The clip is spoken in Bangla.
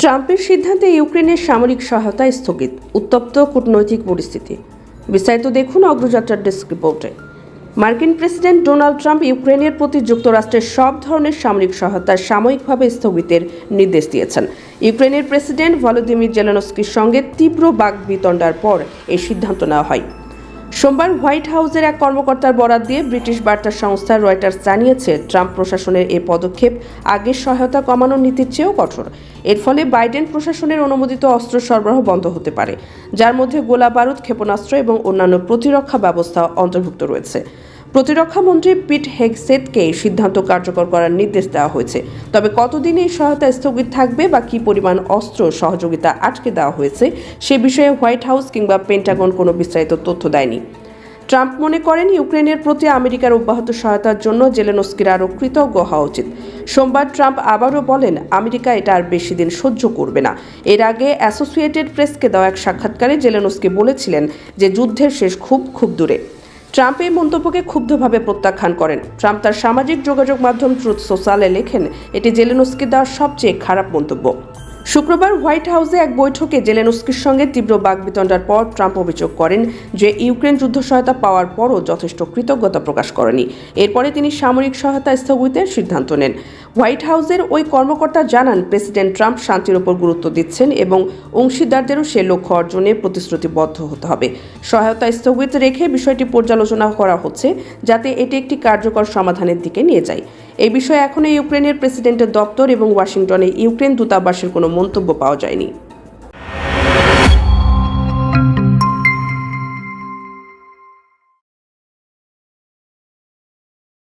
ট্রাম্পের সিদ্ধান্তে ইউক্রেনের সামরিক সহায়তা স্থগিত, উত্তপ্ত কূটনৈতিক পরিস্থিতি। বিস্তারিত দেখুন অগ্রযাত্রার ডেস্ক রিপোর্টে। মার্কিন প্রেসিডেন্ট ডোনাল্ড ট্রাম্প ইউক্রেনের প্রতি যুক্তরাষ্ট্রের সব ধরনের সামরিক সহায়তা সাময়িকভাবে স্থগিতের নির্দেশ দিয়েছেন। ইউক্রেনের প্রেসিডেন্ট ভলোদিমির জেলেনস্কির সঙ্গে তীব্র বাকবিতণ্ডার পর এই সিদ্ধান্ত নেওয়া হয়। সোমবার হোয়াইট হাউসের এক কর্মকর্তার বরাত দিয়ে ব্রিটিশ বার্তা সংস্থা রয়টার্স জানিয়েছে, ট্রাম্প প্রশাসনের এই পদক্ষেপ আগের সহায়তা কমানোর নীতির চেয়েও কঠোর। এর ফলে বাইডেন প্রশাসনের অনুমোদিত অস্ত্র সরবরাহ বন্ধ হতে পারে, যার মধ্যে গোলা বারুদ, ক্ষেপণাস্ত্র এবং অন্যান্য প্রতিরক্ষা ব্যবস্থা অন্তর্ভুক্ত রয়েছে। প্রতিরক্ষা মন্ত্রী পিট হেগসেথকে এই সিদ্ধান্ত কার্যকর করার নির্দেশ দেওয়া হয়েছে। তবে কতদিন এই সহায়তা স্থগিত থাকবে বা কী পরিমাণ অস্ত্র সহযোগিতা আটকে দেওয়া হয়েছে সে বিষয়ে হোয়াইট হাউস কিংবা পেন্টাগন কোনো বিস্তারিত তথ্য দেয়নি। ট্রাম্প মনে করেন, ইউক্রেনের প্রতি আমেরিকার অব্যাহত সহায়তার জন্য জেলেনস্কির আরও কৃতজ্ঞ হওয়া উচিত। সোমবার ট্রাম্প আবারও বলেন, আমেরিকা এটা আর বেশি দিন সহ্য করবে না। এর আগে অ্যাসোসিয়েটেড প্রেসকে দেওয়া এক সাক্ষাৎকারে জেলেনস্কি বলেছিলেন যে যুদ্ধের শেষ খুব দূরে। ট্রাম্প এই মন্তব্যকে ক্ষুব্ধভাবে প্রত্যাখ্যান করেন। ট্রাম্প তার সামাজিক যোগাযোগ মাধ্যম ট্রুথ সোশ্যালে লেখেন, এটি জেলেনস্কি দেওয়ার সবচেয়ে খারাপ মন্তব্য। শুক্রবার হোয়াইট হাউসে এক বৈঠকে জেলেনস্কির সঙ্গে তীব্র বাকবিতণ্ডার পর ট্রাম্প অভিযোগ করেন যে ইউক্রেন যুদ্ধ সহায়তা পাওয়ার পরও যথেষ্ট কৃতজ্ঞতা প্রকাশ করেনি। এরপরে তিনি সামরিক সহায়তা স্থগিতের সিদ্ধান্ত নেন। হোয়াইট হাউসের ওই কর্মকর্তা জানান, প্রেসিডেন্ট ট্রাম্প শান্তির উপর গুরুত্ব দিচ্ছেন এবং অংশীদারদেরও সে লক্ষ্য অর্জনে প্রতিশ্রুতিবদ্ধ হতে হবে। সহায়তা স্থগিত রেখে বিষয়টি পর্যালোচনা করা হচ্ছে, যাতে এটি একটি কার্যকর সমাধানের দিকে নিয়ে যায়। এই বিষয়ে এখনও ইউক্রেনের প্রেসিডেন্টের দপ্তর এবং ওয়াশিংটনে ইউক্রেন দূতাবাসের কোনো মন্তব্য পাওয়া যায়নি।